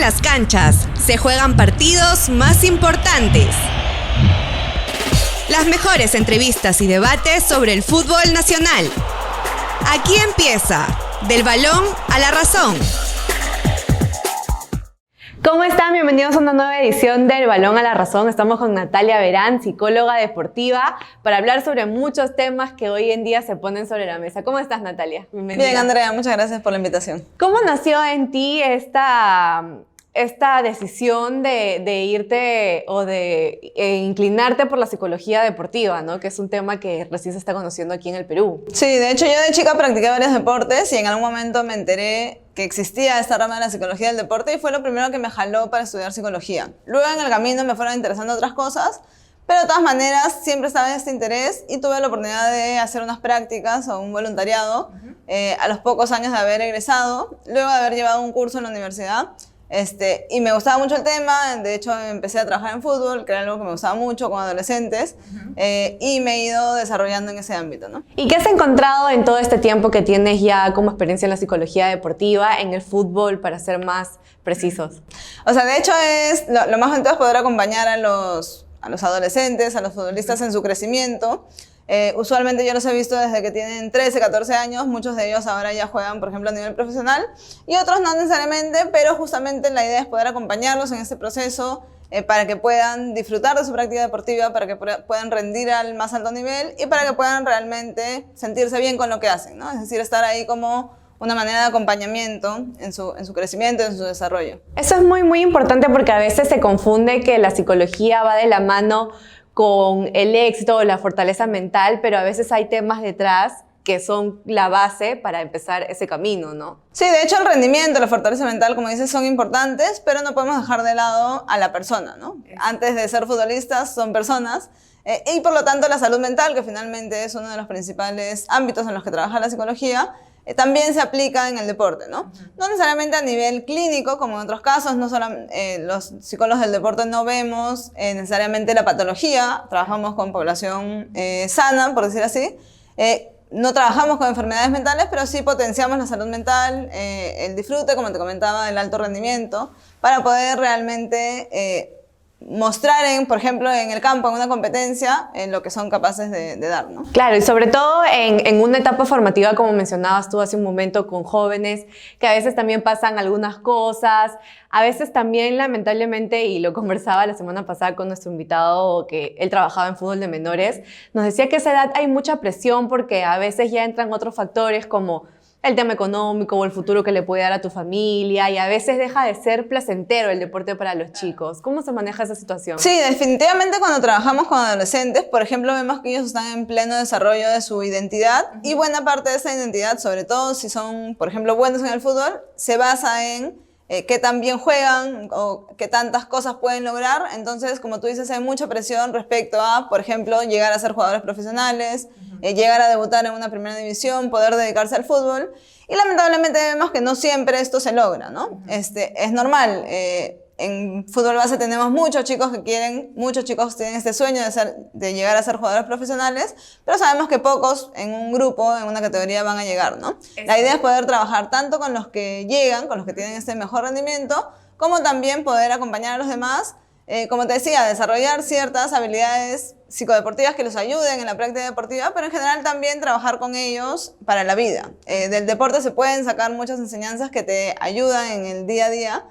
las canchas se juegan partidos más importantes. Las mejores entrevistas y debates sobre el fútbol nacional. Aquí empieza Del Balón a la Razón. ¿Cómo están? Bienvenidos a una nueva edición del Balón a la Razón. Estamos con Natalia Verán, psicóloga deportiva, para hablar sobre muchos temas que hoy en día se ponen sobre la mesa. ¿Cómo estás, Natalia? Bienvenida. Bien, Andrea, muchas gracias por la invitación. ¿Cómo nació en ti esta decisión de irte o de inclinarte por la psicología deportiva, ¿no? Que es un tema que recién se está conociendo aquí en el Perú? Sí, de hecho yo de chica practiqué varios deportes y en algún momento me enteré que existía esta rama de la psicología del deporte y fue lo primero que me jaló para estudiar psicología. Luego en el camino me fueron interesando otras cosas, pero de todas maneras siempre estaba en este interés y tuve la oportunidad de hacer unas prácticas o un voluntariado a los pocos años de haber egresado, luego de haber llevado un curso en la universidad. Y me gustaba mucho el tema, de hecho empecé a trabajar en fútbol, que era algo que me gustaba mucho con adolescentes, y me he ido desarrollando en ese ámbito, ¿no? ¿Y qué has encontrado en todo este tiempo que tienes ya como experiencia en la psicología deportiva, en el fútbol, para ser más precisos? O sea, de hecho lo más bonito es poder acompañar a los adolescentes, a los futbolistas en su crecimiento. Usualmente yo los he visto desde que tienen 13, 14 años, muchos de ellos ahora ya juegan, por ejemplo, a nivel profesional, y otros no necesariamente, pero justamente la idea es poder acompañarlos en este proceso para que puedan disfrutar de su práctica deportiva, para que puedan rendir al más alto nivel y para que puedan realmente sentirse bien con lo que hacen, ¿no? Es decir, estar ahí como una manera de acompañamiento en su crecimiento, en su desarrollo. Eso es muy, muy importante porque a veces se confunde que la psicología va de la mano con el éxito o la fortaleza mental, pero a veces hay temas detrás que son la base para empezar ese camino, ¿no? Sí, de hecho el rendimiento, la fortaleza mental, como dices, son importantes, pero no podemos dejar de lado a la persona, ¿no? Antes de ser futbolistas son personas, y por lo tanto la salud mental, que finalmente es uno de los principales ámbitos en los que trabaja la psicología, también se aplica en el deporte, ¿no? No necesariamente a nivel clínico, como en otros casos, no solo los psicólogos del deporte no vemos necesariamente la patología, trabajamos con población sana, por decir así, no trabajamos con enfermedades mentales, pero sí potenciamos la salud mental, el disfrute, como te comentaba, el alto rendimiento, para poder realmente mostrar, por ejemplo, en el campo, en una competencia, en lo que son capaces de dar, ¿no? Claro, y sobre todo en una etapa formativa, como mencionabas tú hace un momento, con jóvenes, que a veces también pasan algunas cosas, a veces también, lamentablemente, y lo conversaba la semana pasada con nuestro invitado, que él trabajaba en fútbol de menores, nos decía que a esa edad hay mucha presión porque a veces ya entran otros factores como el tema económico o el futuro que le puede dar a tu familia, y a veces deja de ser placentero el deporte para los chicos. ¿Cómo se maneja esa situación? Sí, definitivamente cuando trabajamos con adolescentes, por ejemplo, vemos que ellos están en pleno desarrollo de su identidad y buena parte de esa identidad, sobre todo si son, por ejemplo, buenos en el fútbol, se basa en qué tan bien juegan o qué tantas cosas pueden lograr. Entonces, como tú dices, hay mucha presión respecto a, por ejemplo, llegar a ser jugadores profesionales, llegar a debutar en una primera división, poder dedicarse al fútbol. Y lamentablemente vemos que no siempre esto se logra, ¿no? Es normal. En fútbol base tenemos muchos chicos tienen este sueño de llegar a ser jugadores profesionales, pero sabemos que pocos en un grupo, en una categoría van a llegar, ¿no? La idea es poder trabajar tanto con los que llegan, con los que tienen este mejor rendimiento, como también poder acompañar a los demás, como te decía, desarrollar ciertas habilidades psicodeportivas que los ayuden en la práctica deportiva, pero en general también trabajar con ellos para la vida. Del deporte se pueden sacar muchas enseñanzas que te ayudan en el día a día,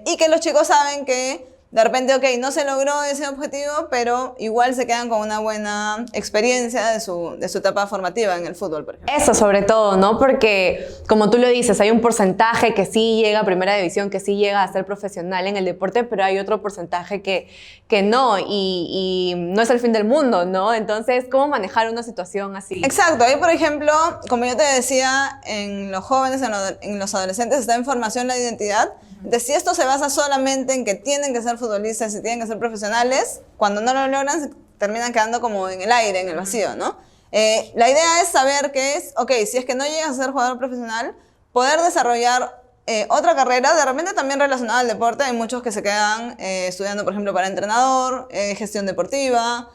y que los chicos saben que de repente, ok, no se logró ese objetivo, pero igual se quedan con una buena experiencia de su etapa formativa en el fútbol, por ejemplo. Eso sobre todo, ¿no? Porque, como tú lo dices, hay un porcentaje que sí llega a primera división, que sí llega a ser profesional en el deporte, pero hay otro porcentaje que no, y no es el fin del mundo, ¿no? Entonces, ¿cómo manejar una situación así? Exacto. Ahí, por ejemplo, como yo te decía, en los jóvenes, en los adolescentes está en formación la identidad. De si esto se basa solamente en que tienen que ser futbolistas y tienen que ser profesionales, cuando no lo logran se terminan quedando como en el aire, en el vacío, ¿no? La idea es saber que si es que no llegas a ser jugador profesional, poder desarrollar otra carrera, de repente también relacionada al deporte. Hay muchos que se quedan estudiando, por ejemplo, para entrenador, gestión deportiva,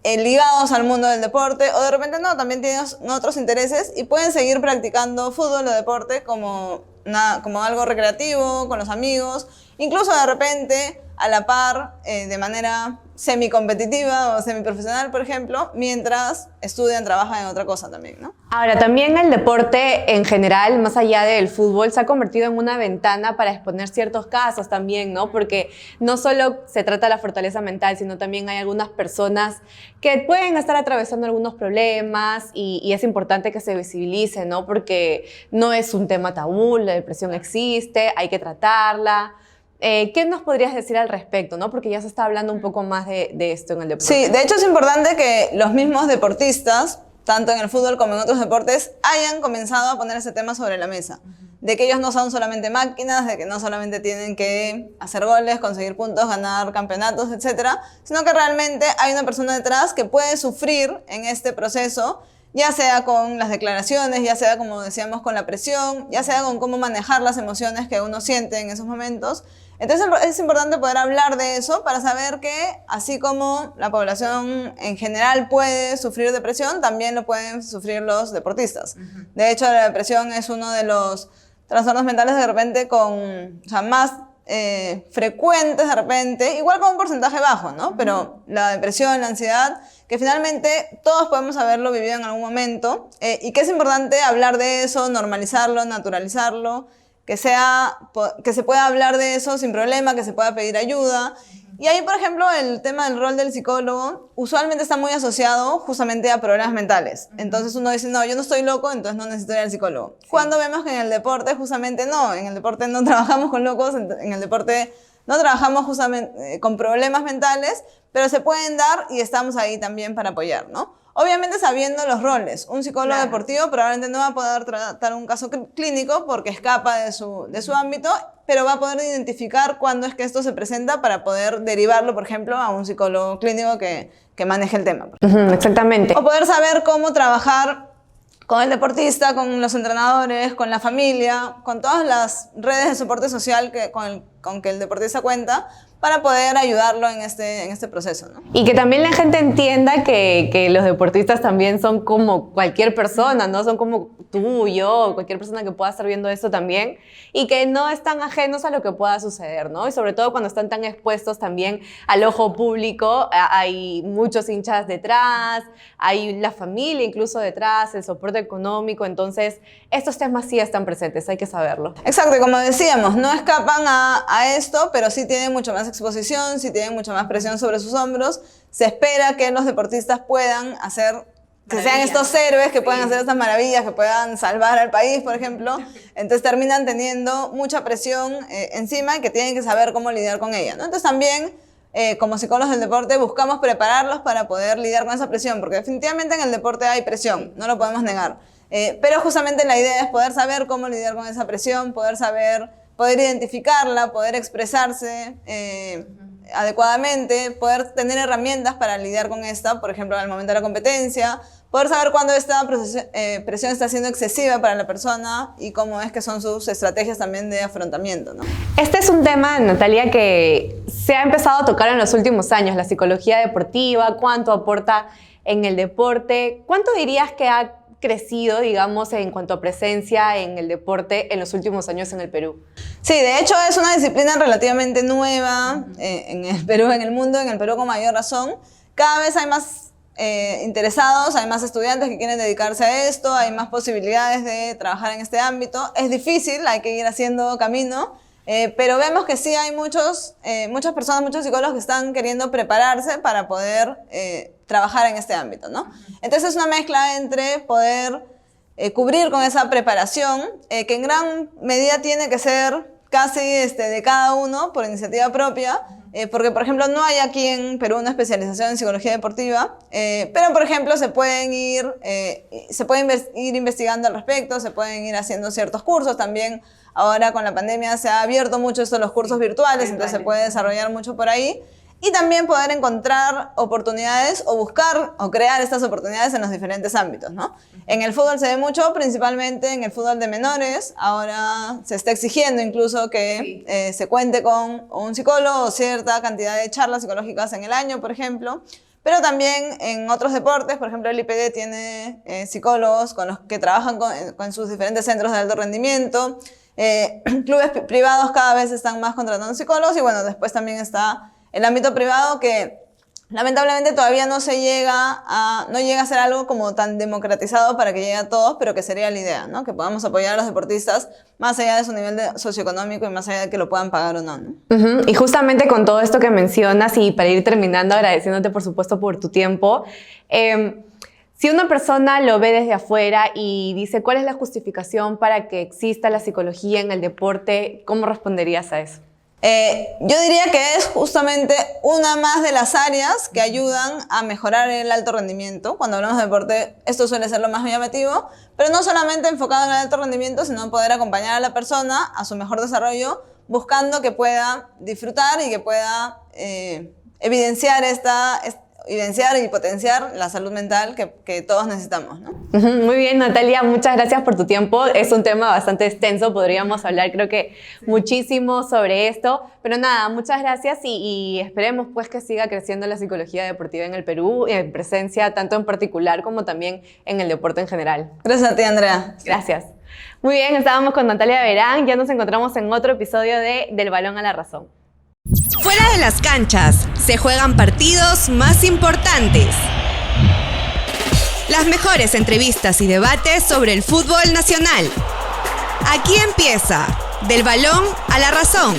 ligados al mundo del deporte, o de repente no, también tienen otros intereses y pueden seguir practicando fútbol o deporte como como algo recreativo, con los amigos, incluso de repente a la par, de manera semi-competitiva o semi-profesional, por ejemplo, mientras estudian, trabajan en otra cosa también, ¿no? Ahora, también el deporte en general, más allá del fútbol, se ha convertido en una ventana para exponer ciertos casos también, ¿no? Porque no solo se trata de la fortaleza mental, sino también hay algunas personas que pueden estar atravesando algunos problemas y es importante que se visibilice, ¿no? Porque no es un tema tabú, la depresión existe, hay que tratarla. ¿Qué nos podrías decir al respecto, no? Porque ya se está hablando un poco más de esto en el deporte. Sí, de hecho es importante que los mismos deportistas, tanto en el fútbol como en otros deportes, hayan comenzado a poner ese tema sobre la mesa. De que ellos no son solamente máquinas, de que no solamente tienen que hacer goles, conseguir puntos, ganar campeonatos, etcétera, sino que realmente hay una persona detrás que puede sufrir en este proceso, ya sea con las declaraciones, ya sea, como decíamos, con la presión, ya sea con cómo manejar las emociones que uno siente en esos momentos. Entonces es importante poder hablar de eso para saber que así como la población en general puede sufrir depresión, también lo pueden sufrir los deportistas. De hecho, la depresión es uno de los trastornos mentales de repente más frecuentes de repente, igual con un porcentaje bajo, ¿no? Pero la depresión, la ansiedad, que finalmente todos podemos haberlo vivido en algún momento y que es importante hablar de eso, normalizarlo, naturalizarlo, que se pueda hablar de eso sin problema, que se pueda pedir ayuda. Y ahí, por ejemplo, el tema del rol del psicólogo usualmente está muy asociado justamente a problemas mentales. Entonces uno dice, no, yo no estoy loco, entonces no necesito ir al psicólogo. Sí. Cuando vemos que en el deporte justamente no, en el deporte no trabajamos con locos, en el deporte no trabajamos justamente con problemas mentales, pero se pueden dar y estamos ahí también para apoyar, ¿no? Obviamente sabiendo los roles. Un psicólogo deportivo probablemente no va a poder tratar un caso clínico porque escapa de su ámbito, pero va a poder identificar cuándo es que esto se presenta para poder derivarlo, por ejemplo, a un psicólogo clínico que maneje el tema. Exactamente. O poder saber cómo trabajar con el deportista, con los entrenadores, con la familia, con todas las redes de soporte social con que el deportista cuenta, para poder ayudarlo en este proceso, ¿no? Y que también la gente entienda que los deportistas también son como cualquier persona, ¿no? Son como tú, yo, cualquier persona que pueda estar viendo esto también, y que no están ajenos a lo que pueda suceder, ¿no? Y sobre todo cuando están tan expuestos también al ojo público, hay muchos hinchas detrás, hay la familia incluso detrás, el soporte económico, entonces estos temas sí están presentes, hay que saberlo. Exacto, y como decíamos, no escapan a esto, pero sí tienen mucho más exposición, sí tienen mucha más presión sobre sus hombros. Se espera que los deportistas puedan hacer, que sean estos héroes, que puedan hacer estas maravillas, que puedan salvar al país, por ejemplo. Entonces terminan teniendo mucha presión encima y que tienen que saber cómo lidiar con ella, ¿no? Entonces también, como psicólogos del deporte, buscamos prepararlos para poder lidiar con esa presión, porque definitivamente en el deporte hay presión, no lo podemos negar. Pero justamente la idea es poder saber cómo lidiar con esa presión, poder identificarla, poder expresarse adecuadamente, poder tener herramientas para lidiar con esta, por ejemplo, al momento de la competencia, poder saber cuándo esta presión está siendo excesiva para la persona y cómo es que son sus estrategias también de afrontamiento, ¿no? Este es un tema, Natalia, que se ha empezado a tocar en los últimos años, la psicología deportiva, cuánto aporta en el deporte. ¿Cuánto dirías que ha crecido, digamos, en cuanto a presencia en el deporte en los últimos años en el Perú? Sí, de hecho es una disciplina relativamente nueva en el Perú, en el mundo, en el Perú con mayor razón. Cada vez hay más interesados, hay más estudiantes que quieren dedicarse a esto, hay más posibilidades de trabajar en este ámbito. Es difícil, hay que ir haciendo camino, pero vemos que sí hay muchas personas, muchos psicólogos que están queriendo prepararse para poder trabajar en este ámbito, ¿no? Entonces es una mezcla entre poder cubrir con esa preparación, que en gran medida tiene que ser casi de cada uno por iniciativa propia, porque por ejemplo no hay aquí en Perú una especialización en psicología deportiva, pero por ejemplo se pueden ir investigando al respecto, se pueden ir haciendo ciertos cursos también. Ahora con la pandemia se ha abierto mucho esto, los cursos virtuales, entonces se puede desarrollar mucho por ahí. Y también poder encontrar oportunidades o buscar o crear estas oportunidades en los diferentes ámbitos, ¿no? En el fútbol se ve mucho, principalmente en el fútbol de menores. Ahora se está exigiendo incluso que se cuente con un psicólogo o cierta cantidad de charlas psicológicas en el año, por ejemplo. Pero también en otros deportes, por ejemplo, el IPD tiene psicólogos con los que trabajan con sus diferentes centros de alto rendimiento. Clubes privados cada vez están más contratando psicólogos y bueno, después también está el ámbito privado que lamentablemente todavía no llega a ser algo como tan democratizado para que llegue a todos, pero que sería la idea, ¿no? Que podamos apoyar a los deportistas más allá de su nivel socioeconómico y más allá de que lo puedan pagar o no, ¿no? Y justamente con todo esto que mencionas y para ir terminando, agradeciéndote por supuesto por tu tiempo, si una persona lo ve desde afuera y dice, ¿cuál es la justificación para que exista la psicología en el deporte? ¿Cómo responderías a eso? Yo diría que es justamente una más de las áreas que ayudan a mejorar el alto rendimiento. Cuando hablamos de deporte, esto suele ser lo más llamativo, pero no solamente enfocado en el alto rendimiento, sino poder acompañar a la persona a su mejor desarrollo, buscando que pueda disfrutar y que pueda evidenciar y potenciar la salud mental que todos necesitamos, ¿no? Muy bien, Natalia, muchas gracias por tu tiempo. Es un tema bastante extenso, podríamos hablar creo que muchísimo sobre esto, pero nada, muchas gracias y esperemos pues que siga creciendo la psicología deportiva en el Perú, en presencia tanto en particular como también en el deporte en general. Gracias a ti, Andrea. Gracias. Muy bien, estábamos con Natalia Verán, ya nos encontramos en otro episodio de Del Balón a la Razón. Fuera de las canchas, se juegan partidos más importantes. Las mejores entrevistas y debates sobre el fútbol nacional. Aquí empieza Del Balón a la Razón.